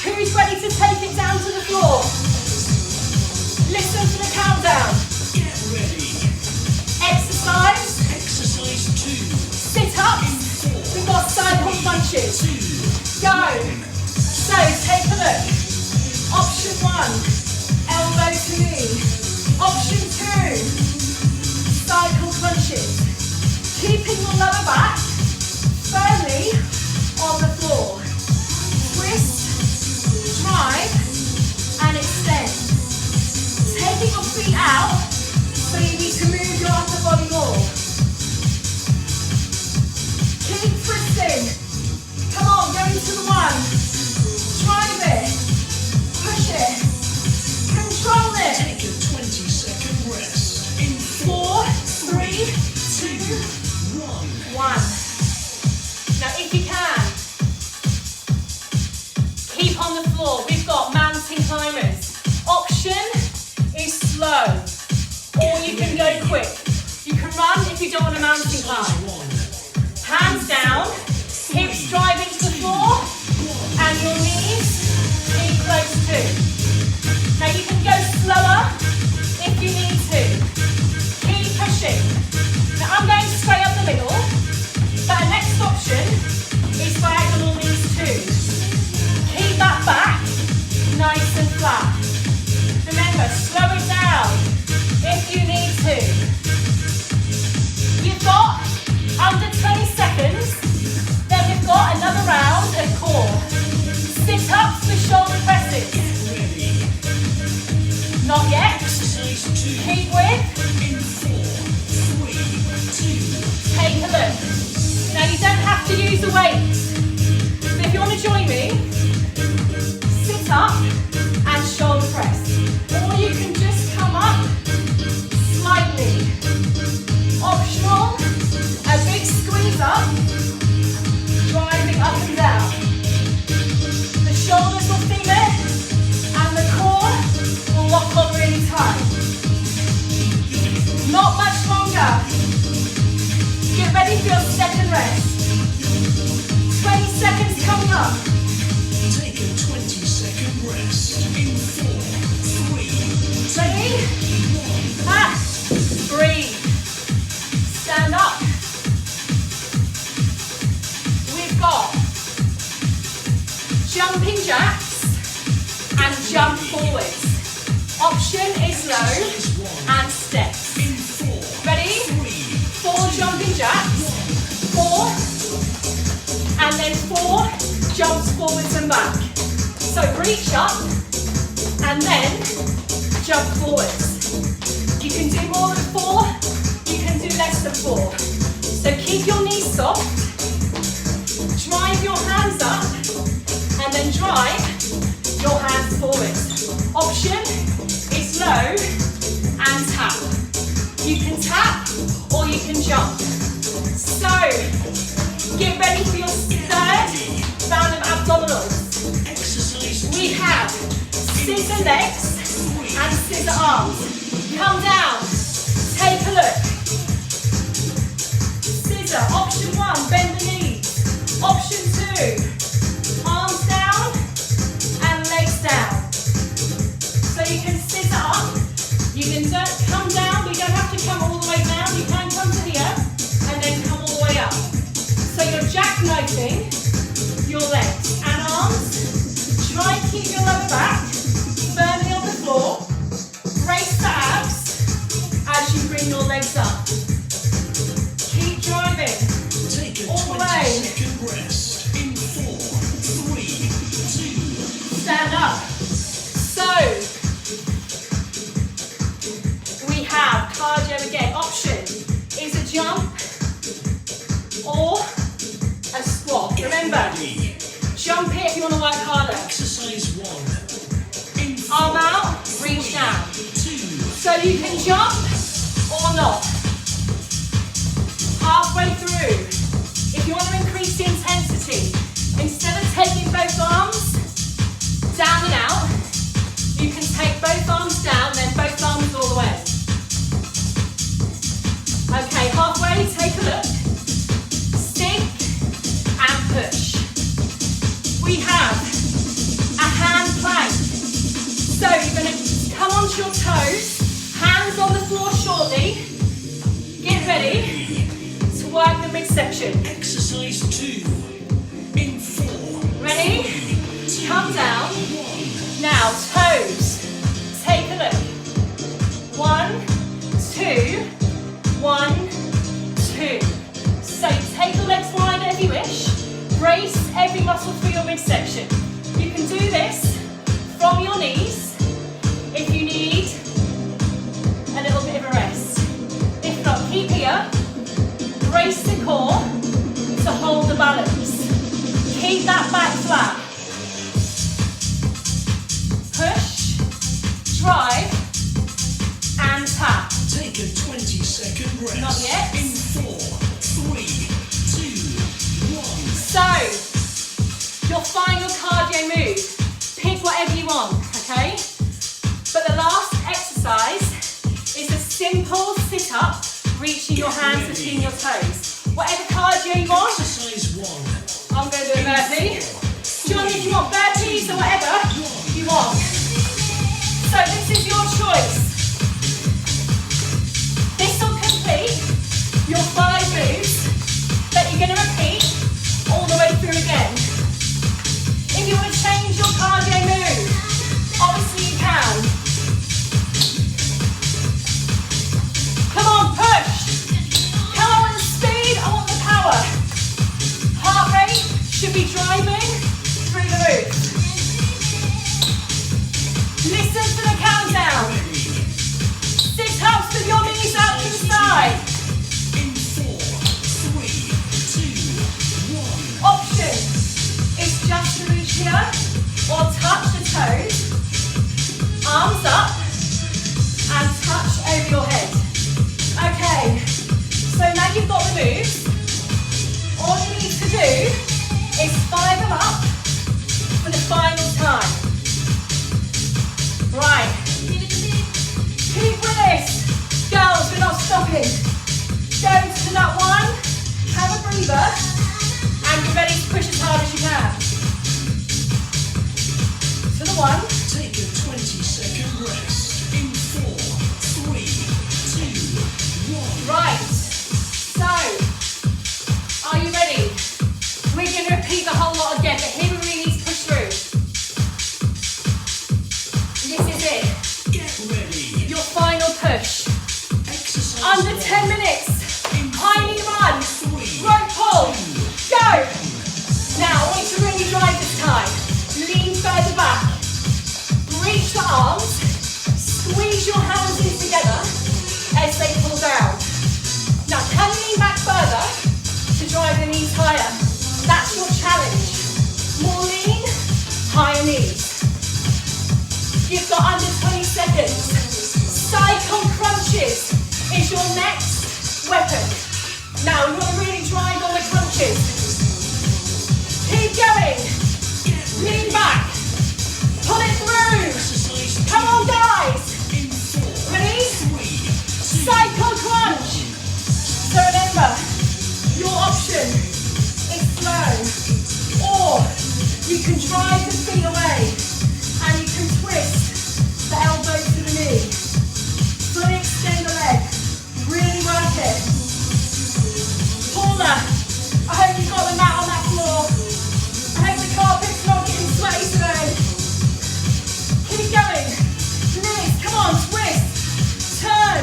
Who's ready to take it down to the floor? Listen to the countdown. Get ready. Exercise. Exercise 2. Sit-ups. We've got cycle crunches. Go. So take a look. Option 1, elbow to knee. Option 2, cycle crunches. Keeping your lower back firmly on the floor. Twist, drive, and extend. Taking your feet out, so you need to move your upper body more. Keep twisting. Come on, go into the 1. Drive it. Push it. Control it. Take a 20-second rest. In 4, 3, 2, 1. Now if you can, keep on the floor. We've got mountain climbers. Option is slow, or you can go quick. You can run if you don't want a mountain climb. Hands down, hips drive into the floor, and your knees keep close too. Now you can go slower if you need to. Keep pushing. Now I'm going straight up the middle, but the next option is diagonal knees too. Keep that back nice and flat. Remember, slow it down if you need to. You've got under 20 seconds, then we've got another round of core. Sit-ups with shoulder presses. Not yet. Keep with. In 4, 3, 2. Take a look. Now you don't have to use the weights, but if you want to join me, sit up and shoulder press. Or you can just come up slightly. Optional, a big squeeze up, driving up and down. The shoulders will feel it, and the core will lock on really tight. Not much longer. Get ready for your second rest. 20 seconds coming up. Take a 20-second rest in 4, 3, Ready? 1. Breathe. Stand up. We've got jumping jacks and jump forwards. Option is low and steps. In 4, Ready? 4 jumping jacks. 4. And then 4 jumps forwards and back. So reach up and then jump forwards. You can do more than 4, you can do less than 4. So keep your knees soft, drive your hands up, and then drive your hands forward. Option is low and tap. You can tap or you can jump. So, get ready for your third round of abdominals. We have scissor legs and scissor arms. Come down, take a look. Scissor, option 1, bend the knees. Option 2, arms down and legs down. So you can scissor up, you can come down, but you don't have to come all the way down. You can come to here and then come all the way up. So you're jackknifing your legs and arms. Try and keep your lower back firmly on the floor. Brace the abs as you bring your legs up. Keep driving. Take a all the way. 20-second rest in 4, 3, 2. Stand up. So, we have cardio again. Option is a jump or a squat. Remember, jump it if you want to work harder. Exercise 1. In 4, Arm out, reach down. 2. So you can jump or not. Halfway through, if you want to increase the intensity, instead of taking both arms down and out, you can take both arms down, then both arms all the way. Okay, halfway, take a look. Stick and push. We have a hand plank. So you're going to come onto your toes, hands on the floor shortly. Get ready to work the midsection. Exercise 2. In 4. Ready? Come down. Now, toes. Take a look. 1, 2, 1, 2. So take the legs wider if you wish. Brace every muscle through your midsection. You can do this from your knees if you need a little bit of a rest. If not, keep here. Brace the core to hold the balance. Keep that back flat. Push, drive, and tap. Take a 20-second rest. Not yet. In 4, 3, 2, 1. So, your final cardio move. Pick whatever you want, okay? But the last exercise is a simple sit-up, reaching your hands between your toes. Whatever cardio you want. Exercise 1. I'm going to do a burpee. John, if you want burpees or whatever you want. So this is your choice. This will complete your 5 moves that you're going to repeat all the way through again. If you want to change your cardio move, obviously you can. Come on, push. Come on, the speed, I want the power. Heart rate should be driving through the roof. Listen to the countdown. breather and get ready to push as hard as you can. To the 1. Take a 20-second rest in 4, 3, 2, 1. Right. So, are you ready? We're going to repeat the whole lot again, but here we really need to push through. This is it. Get ready. Your final push. Exercise Under 10 minutes. High knee run. Rope pull. Go. Now, I want you to really drive this time. Lean further back. Reach the arms. Squeeze your hands in together as they pull down. Now, can you lean back further to drive the knees higher? That's your challenge. More lean, higher knees. You've got under 20 seconds. Cycle crunches is your next weapon. Now, you want to really drive on the crunches. Keep going. Lean back. Pull it through. Come on, guys. Ready? Cycle crunch. So remember, your option is slow. Or you can drive the feet away and you can twist the elbow to the knee. Fully extend the leg. Really work it. Paula, I hope you've got the mat on that floor. I hope the carpet's not getting sweaty today. Keep going. Knees, come on, twist. Turn.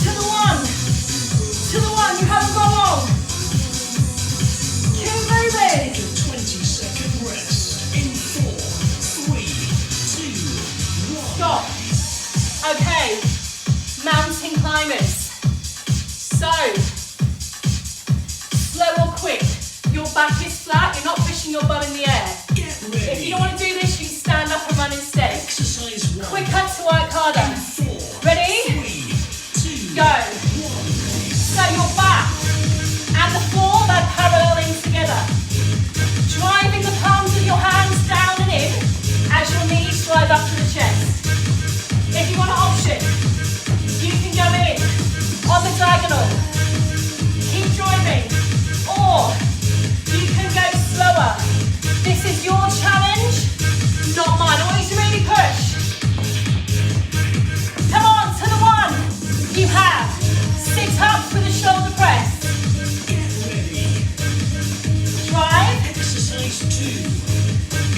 To the 1. To the 1, you haven't gone long. Keep moving. Take a 20-second rest in 4, 3, 2, 1. Stop. Okay, mountain climbers. So, slow or quick, your back is flat, you're not pushing your butt in the air. Get ready. If you don't want to do this, you can stand up and run instead. Exercise 1. Quicker to work harder. 4, Ready? 3, 2, Go. 1. So your back and the floor, they're paralleling together. Driving the palms of your hands down and in as your knees drive up to the chest. If you want an option, you can go in on the diagonal. Keep driving. Or you can go slower. This is your challenge, not mine. I want you to really push. Come on, to the 1. You have sit-ups with a shoulder press. Get ready. Drive. Exercise 2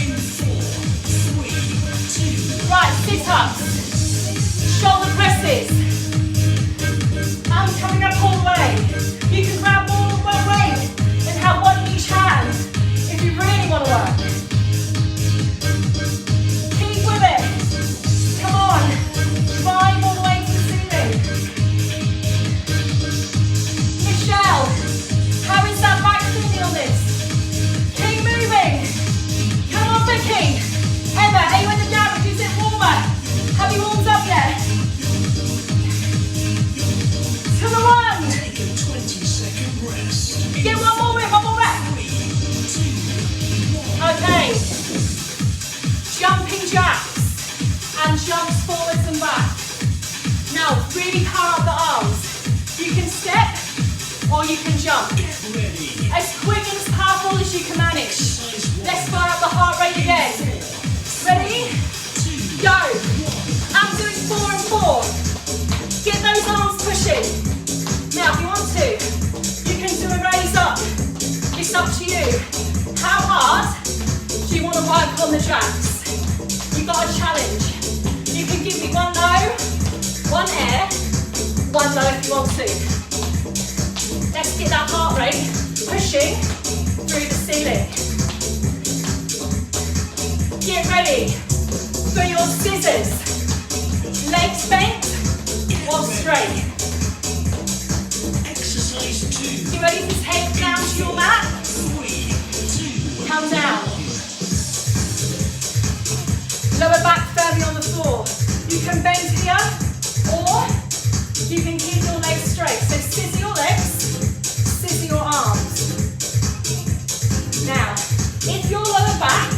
in 4, 3, 2. Right, sit-ups. Shoulder presses. I'm coming up all the way. You can grab all of my weight and have one in each hand if you really want to work. Keep with it. Come on. Drive all the way to the ceiling. Michelle, how is that back feeling on this? Keep moving. Come on, Vicky. Heather, are you in the garage? Is it warmer? Have you warmed up yet? To the 1. Take a 20-second rest. Get one more rep, one more rep. 3, 2, 1. Okay. Jumping jacks and jumps forwards and back. Now, really power up the arms. You can step or you can jump. Get ready. As quick and as powerful as you can manage. Exercise 1. Let's fire up the heart rate again. Ready? 2, Go. I'm doing 4 and 4. Get those arms pushing. Now, if you want to, you can do a raise up. It's up to you. How hard do you want to work on the jacks? You've got a challenge. You can give me 1 low, 1 air, 1 low if you want to. Let's get that heart rate pushing through the ceiling. Get ready for your scissors. Legs bent or straight. Exercise 2. You ready to take down to your mat? 3, 2. Come down. Lower back firmly on the floor. You can bend here or you can keep your legs straight. So scissor your legs, scissor your arms. Now, if your lower back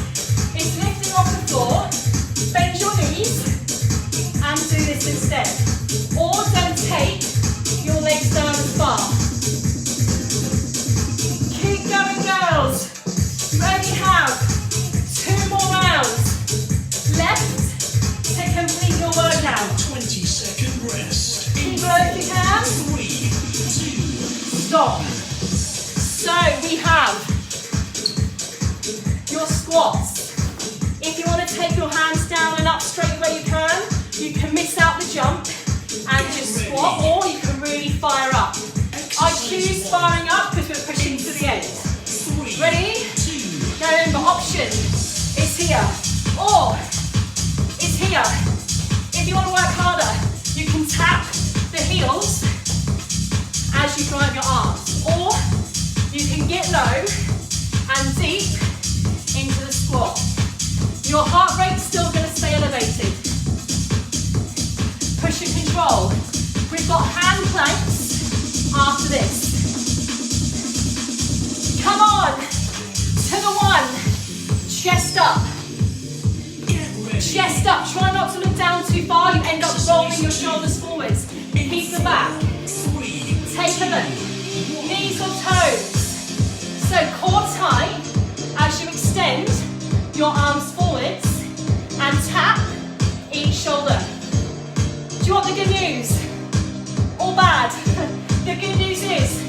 is lifting off the floor, bend your knees and do this instead. Or don't take your legs down as far. is on. So we have your squats. If you want to take your hands down and up straight away, you can miss out the jump and just squat, or you can really fire up. I choose firing up because we're pushing to the end. Ready? Now remember, option is here, or is here. If you want to work harder, you can tap the heels as you drive your arms, or you can get low and deep into the squat. Your heart rate's still going to stay elevated. Push and control. We've got hand planks after this. Come on, to the one. Chest up. Chest up. Try not to look down too far. You end up rolling your shoulders forwards. Keep them back. Take a look. Knees or toes. So core tight as you extend your arms forwards and tap each shoulder. Do you want the good news? Or bad? The good news is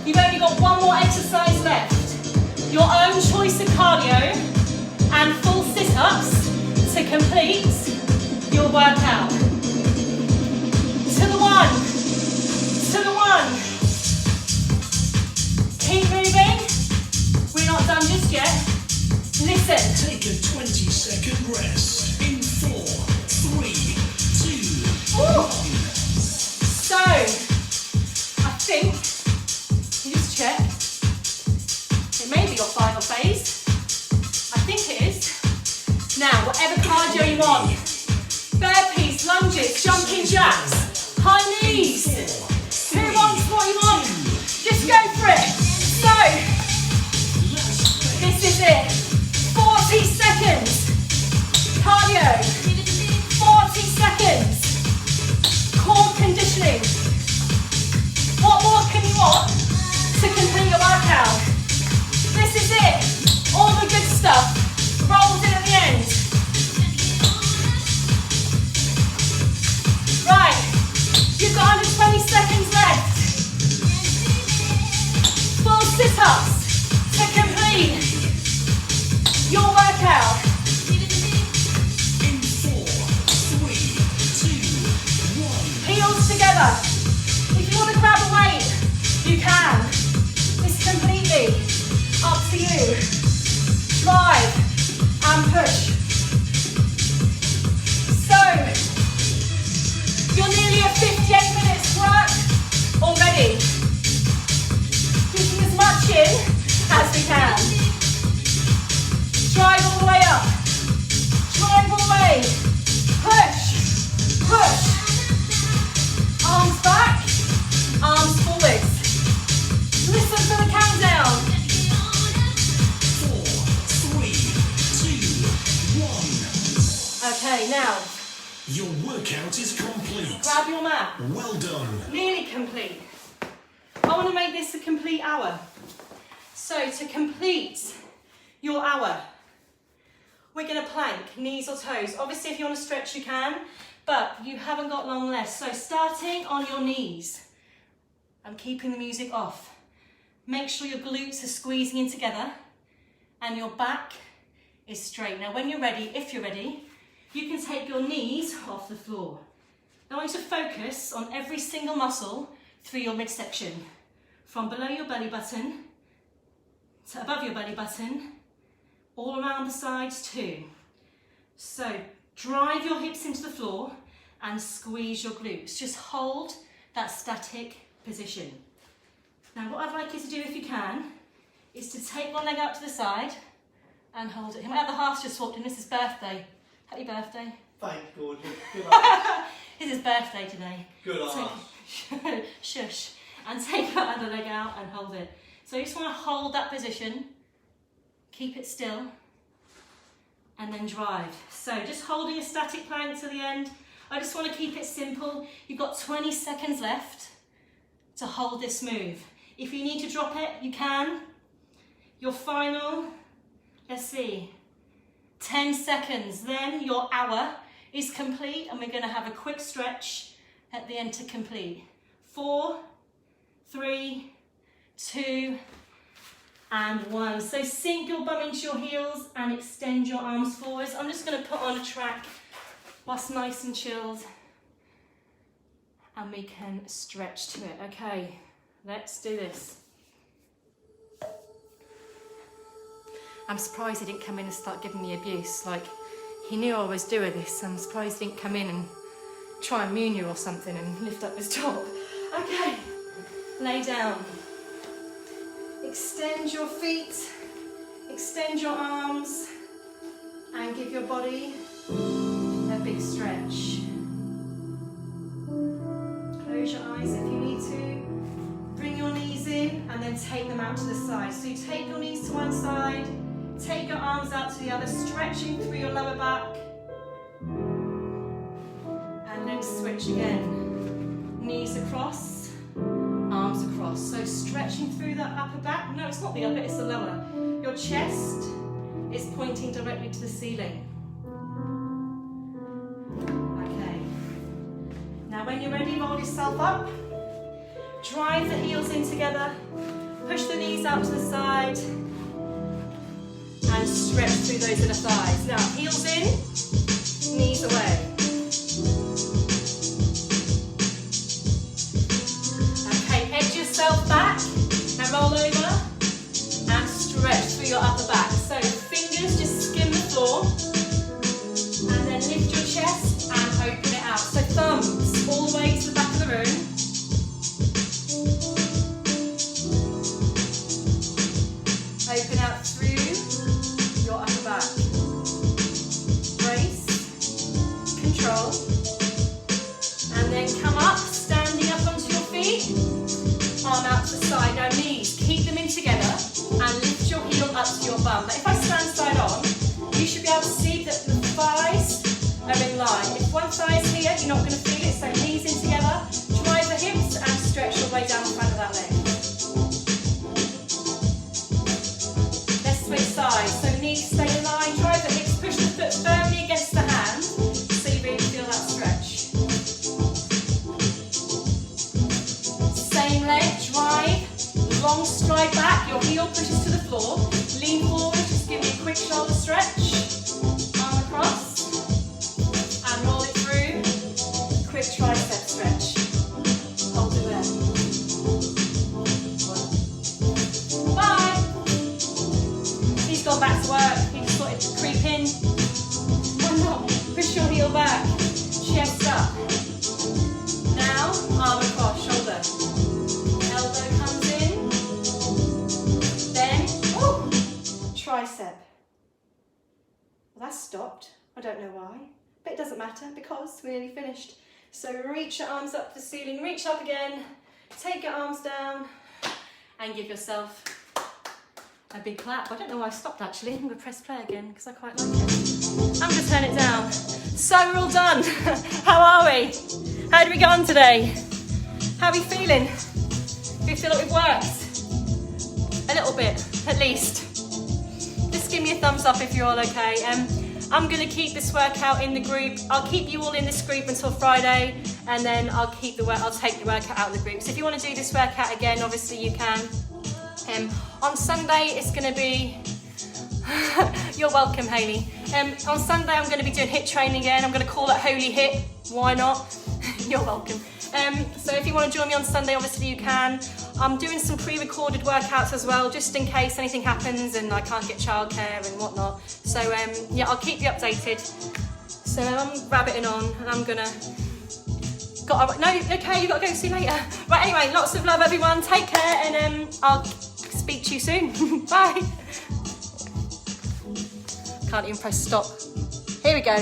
you've only got one more exercise left. Your own choice of cardio and full sit-ups to complete your workout. To the one. To the one. Keep moving. We're not done just yet. Listen. Take a 20-second rest in 4, 3, 2, Woo. 1. So, I think, you just check, it may be your final phase. I think it is. Now, whatever cardio you want, burpees, lunges, jumping jacks, high knees. Who wants what you want? Just go for it. So, this is it. 40 seconds. Cardio. 40 seconds. Core conditioning. What more can you want to complete your workout? This is it. All the good stuff rolls in at the end. Right. You've got under 20 seconds left. Full sit-ups to complete your workout. In 4, 3, 2, 1. Heels together. If you want to grab a weight, you can. It's completely up to you. Drive and push. So, you're nearly at 58 minutes work already. Getting as much in as we can. Drive all the way up. Drive all the way. Push. Push. Arms back. Arms forwards. Listen for the countdown. 4, 3, 2, 1. Okay, now, Your workout is complete. grab your mat. Well done. Nearly complete. I want to make this a complete hour. So to complete your hour, we're going to plank, knees or toes. Obviously, if you want to stretch, you can, but you haven't got long left. So starting on your knees, I'm keeping the music off. Make sure your glutes are squeezing in together and your back is straight. Now, when you're ready, if you're ready, you can take your knees off the floor. I want you to focus on every single muscle through your midsection, from below your belly button to above your belly button, all around the sides too. So drive your hips into the floor and squeeze your glutes. Just hold that static position. Now what I'd like you to do, if you can, is to take one leg out to the side and hold it. My other half's just walked in. This is birthday. Happy birthday. Thanks, gorgeous. Good on. It's his birthday today. Good on. Shush. And take that other leg out and hold it. So you just want to hold that position, keep it still, and then drive. So just holding a static plank to the end. I just want to keep it simple. You've got 20 seconds left to hold this move. If you need to drop it, you can. Your final, let's see, 10 seconds. Then your hour is complete and we're going to have a quick stretch at the end to complete. 4, 3, 2, and 1. So sink your bum into your heels and extend your arms forwards. I'm just going to put on a track whilst nice and chilled, and we can stretch to it. Okay, let's do this. I'm surprised he didn't come in and start giving me abuse. Like, he knew I was doing this. I'm surprised he didn't come in and try and moon you or something and lift up his top. Okay, lay down. Extend your feet, extend your arms, and give your body a big stretch. Close your eyes if you need to. Bring your knees in and then take them out to the side. So you take your knees to one side, take your arms out to the other, stretching through your lower back, and then switch again. Knees across, arms across. So stretching through that upper back. No, it's not the upper, it's the lower. Your chest is pointing directly to the ceiling. Okay. Now when you're ready, roll yourself up. Drive the heels in together. Push the knees out to the side. And stretch through those inner thighs. Now, heels in, knees away. Okay, edge yourself back and roll over and stretch through your upper back. So fingers just skim the floor and then lift your chest and open it out. So thumbs all the way to the back of the room. Open out through your upper back. Brace, control, and then come up, standing up onto your feet, arm out to the side. Now knees, keep them in together and lift your heel up to your bum. Now if I stand side on, you should be able to see that the thighs are in line. If one thigh is here, you're not going to feel it, so knees in together, drive the hips and stretch your way down the front of that leg. Switch sides, so knees stay in line, drive the hips, push the foot firmly against the hand, so you really feel that stretch. Same leg, drive, long stride back, your heel pushes to the floor, lean forward, just give me a quick shoulder stretch, arm across, and roll it through, quick tricep stretch, hold it there. Gone back to work, he just wanted to creep in. One more, push your heel back, chest up. Now, arm across, shoulder. Elbow comes in. Then, oh, tricep. Well, that's stopped. I don't know why, but it doesn't matter because we're nearly finished. So reach your arms up to the ceiling, reach up again, take your arms down, and give yourself a big clap. I don't know why I stopped actually. I'm going to press play again because I quite like it. I'm going to turn it down. So we're all done. How are we? How did we get on today? How are we feeling? Do you feel like we've worked? A little bit, at least. Just give me a thumbs up if you're all okay. I'm going to keep this workout in the group. I'll keep you all in this group until Friday, and then I'll take the workout out of the group. So if you want to do this workout again, obviously you can. On Sunday it's going to be you're welcome, Hayley. On Sunday I'm going to be doing HIIT training again. I'm going to call it Holy HIIT. Why not? You're welcome. So if you want to join me on Sunday, obviously you can. I'm doing some pre-recorded workouts as well, just in case anything happens and I can't get childcare and whatnot. So yeah, I'll keep you updated. So I'm rabbiting on and I'm gonna no, okay, you gotta go, see you later. Right, anyway, lots of love everyone, take care, and I'll speak to you soon. Bye. Can't even press stop. Here we go.